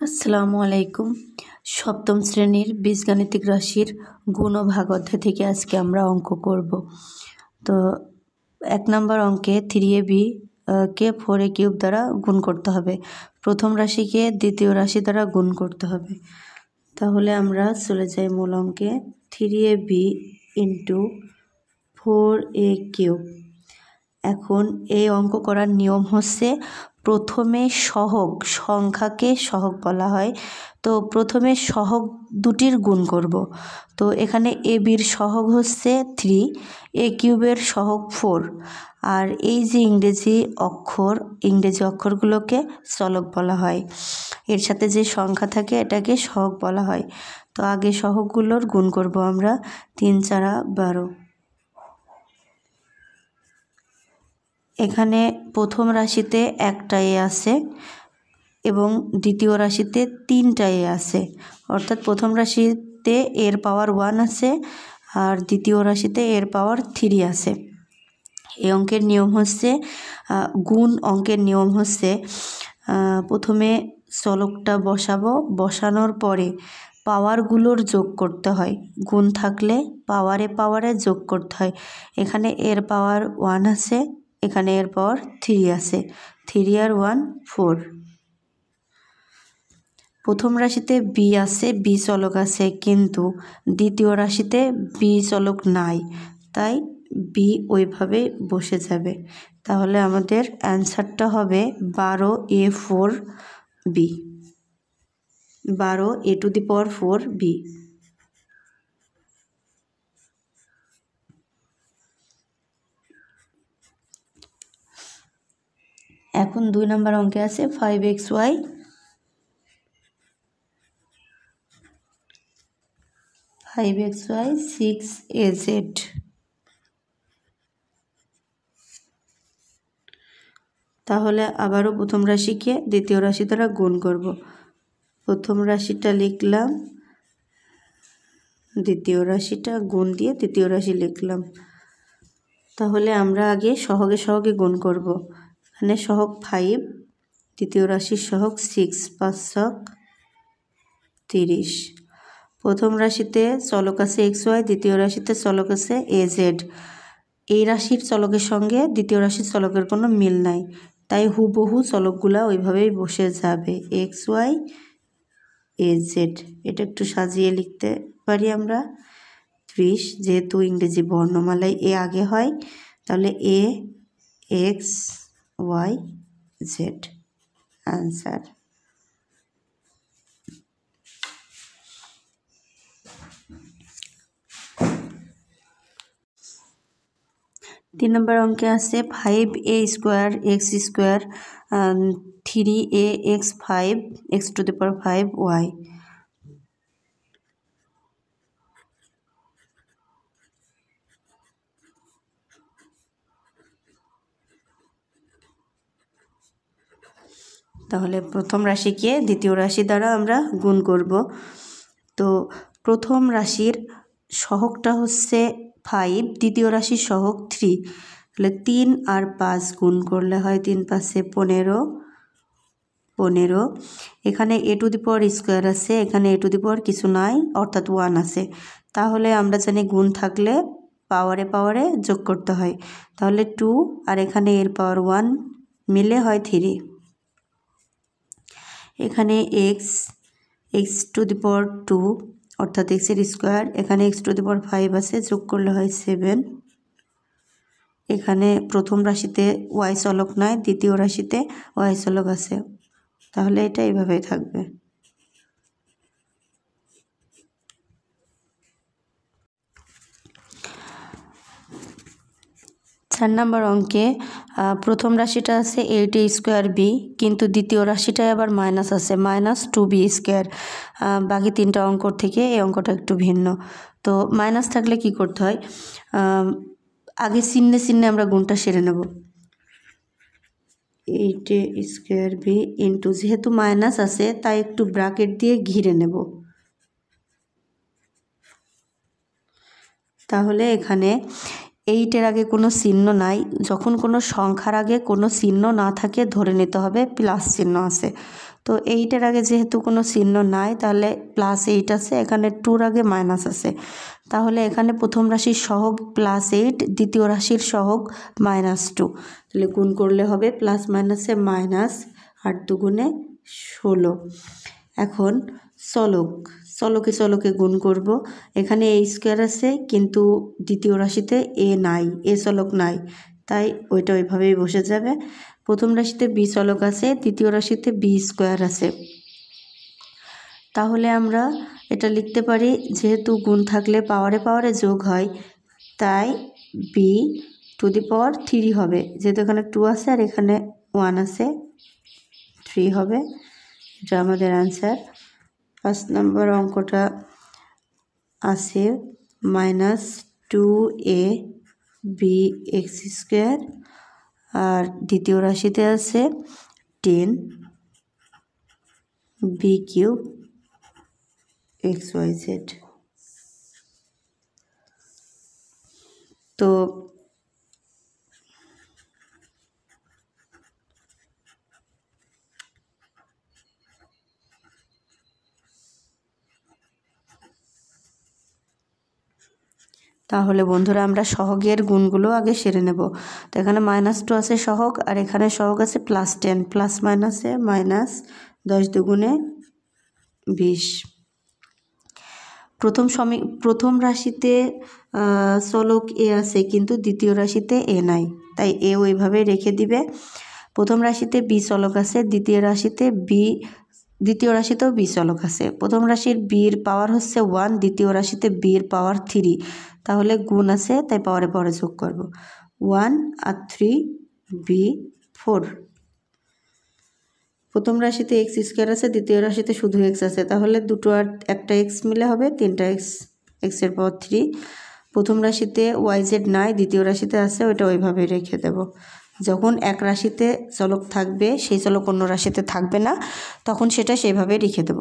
আসসালামু আলাইকুম। সপ্তম শ্রেণীর বীজগাণিতিক রাশির গুণ ও ভাগ অধ্যায় থেকে আজকে আমরা অঙ্ক করব। তো 1 নম্বর অঙ্কে 3ab কে 4a³ দ্বারা গুণ করতে হবে। প্রথম রাশিকে দ্বিতীয় রাশি দ্বারা গুণ করতে হবে। তাহলে আমরা চলে যাই মূল অঙ্কে। 3ab × 4a³। এখন এই অঙ্ক করার নিয়ম হচ্ছে প্রথমে সহগ সংখ্যাকে সহগ বলা হয়। তো প্রথমে সহগ দুটির গুণ করব। তো এখানে এবির সহগ হচ্ছে 3, a³ সহগ 4। আর এই যে ইংরেজি অক্ষরগুলোকে চলক বলা হয়। এর সাথে যে সংখ্যা থাকে এটাকে সহগ বলা হয়। তো আগে সহগগুলোর গুণ করব আমরা। 3 × 4 = 12। এখানে প্রথম রাশিতে একটা এ আছে এবং দ্বিতীয় রাশিতে 3টা এ আছে। অর্থাৎ প্রথম রাশিতে এর পাওয়ার 1 আছে আর দ্বিতীয় রাশিতে এর পাওয়ার 3 আছে। এই অঙ্কের নিয়ম হচ্ছে গুণ অঙ্কের নিয়ম হচ্ছে প্রথমে চলকটা বসাবো, বসানোর পরে পাওয়ারগুলোর যোগ করতে হয়। গুণ থাকলে পাওয়ারে যোগ করতে হয়। এখানে এর পাওয়ার 1 আছে, এখানে এর পাওয়ার 3 আছে। 3 আর 1 4। প্রথম রাশিতে বি আছে, বি চলক আছে, কিন্তু দ্বিতীয় রাশিতে বি চলক নাই, তাই বি ওইভাবে বসে যাবে। তাহলে আমাদের অ্যান্সারটা হবে 12a4b। 12a⁴b। এখন 2 নম্বর অঙ্কে আছে 5xy 6az। তাহলে আবারও প্রথম রাশিকে দ্বিতীয় রাশি দ্বারা গুণ করব। প্রথম রাশিটা লিখলাম, দ্বিতীয় রাশিটা গুণ দিয়ে তৃতীয় রাশি লিখলাম। তাহলে আমরা আগে সহগে গুণ করব। এখানে সহগ 5, দ্বিতীয় রাশির সহগ 6, 5 × 6 = 30। প্রথম রাশিতে চলক আছে xy, দ্বিতীয় রাশিতে চলক আছে az। এই রাশির চলকের সঙ্গে দ্বিতীয় রাশির চলকের কোনো মিল নাই, তাই হুবহু চলকগুলা ওইভাবেই বসে যাবে, xy az। এটা একটু সাজিয়ে লিখতে পারি আমরা 30, যেহেতু ইংরেজি বর্ণমালায় এ আগে হয়, তাহলে a x y z answer. তিন নম্বর অঙ্কে আছে 5a² x² 3ax5 x⁵y। তাহলে প্রথম রাশিকে দ্বিতীয় রাশি দ্বারা আমরা গুণ করব। তো প্রথম রাশির সহগটা হচ্ছে 5, দ্বিতীয় রাশির সহগ 3। তাহলে 3 আর 5 গুণ করলে হয় 3 × 5 = 15। এখানে a² আছে, এখানে a² কিছু নাই, অর্থাৎ 1 আছে। তাহলে আমরা জানি গুণ থাকলে পাওয়ারে যোগ করতে হয়। তাহলে 2 আর এখানে এর পাওয়ার 1 মিলে হয় 3। এখানে x⁵2 অর্থাৎ x² এখানে x⁵5 আছে, যোগ করলে হয় 7। এখানে প্রথম রাশিতে y চলক নাই, দ্বিতীয় রাশিতে y চলক আছে, তাহলে এটা এইভাবেই থাকবে। 4 নম্বর অঙ্কে প্রথম রাশিটা আছে 8a²b, কিন্তু দ্বিতীয় রাশিটায় আবার মাইনাস আছে, -2b²। বাকি 3টা অঙ্কর থেকে এই অঙ্কটা একটু ভিন্ন। তো মাইনাস থাকলে কি করতে হয়, আগে চিহ্নে আমরা গুণটা সেরে নেব। 8a²b ইন্টু, যেহেতু মাইনাস আছে তাই একটু ব্র্যাকেট দিয়ে ঘিরে নেব। তাহলে এখানে 8-এর আগে কোনো চিহ্ন নাই। যখন কোনো সংখ্যার আগে কোনো চিহ্ন না থাকে ধরে নিতে হবে প্লাস চিহ্ন আছে। তো 8-এর আগে যেহেতু কোনো চিহ্ন নাই তাহলে +8 আছে, এখানে 2-র আগে মাইনাস আছে, তাহলে এখানে প্রথম রাশির সহগ +8, দ্বিতীয় রাশির সহগ -2, তাহলে গুণ করলে হবে প্লাস মাইনাসে মাইনাস, 8 দুগুণে 16। এখন চলকে চলকে গুণ করব। এখানে a² আছে কিন্তু দ্বিতীয় রাশিতে a নাই, a চলক নাই, তাই ওইটা ওইভাবেই বসে যাবে। প্রথম রাশিতে b চলক আছে, দ্বিতীয় রাশিতে b² আছে, তাহলে আমরা এটা লিখতে পারি যেহেতু গুণ থাকলে পাওয়ারে পাওয়ারে যোগ হয়, তাই b⁻³ হবে, যেহেতু এখানে 2 আছে আর এখানে 1 আছে, 3 হবে। এটা আমাদের আনসার। 5 নম্বর অঙ্কটা আছে -2abx², আর দ্বিতীয় রাশিতে আছে 10b³ xyz। তো তাহলে বন্ধুরা আমরা সহগের গুণগুলো আগে সেরে নেব। তো এখানে -2 আছে সহগ, আর এখানে সহগ আছে +10, প্লাস মাইনাসে মাইনাস, 10 দুগুণে 20। প্রথম রাশিতে চলক এ আছে কিন্তু দ্বিতীয় রাশিতে এ নাই, তাই এ ওইভাবে রেখে দিবে। প্রথম রাশিতে বি চলক আছে, দ্বিতীয় রাশিতেও বি চলক আছে। প্রথম রাশির বির পাওয়ার হচ্ছে 1, দ্বিতীয় রাশিতে বির পাওয়ার 3, তাহলে গুণ আছে তাই পাওয়ারে পাওয়ারে যোগ করব, 1 আর 3 b4। প্রথম রাশিতে x² আছে, দ্বিতীয় রাশিতে শুধু x আছে, তাহলে দুটো আর একটা x মিলে হবে 3টা x, x-এর পাওয়ার 3। প্রথম রাশিতে yz নাই, দ্বিতীয় রাশিতে আছে, ওইটা ওইভাবে রেখে দেব। যখন এক রাশিতে চলক থাকবে সেই চলক অন্য রাশিতে থাকবে না, তখন সেটা সেইভাবে রেখে দেব।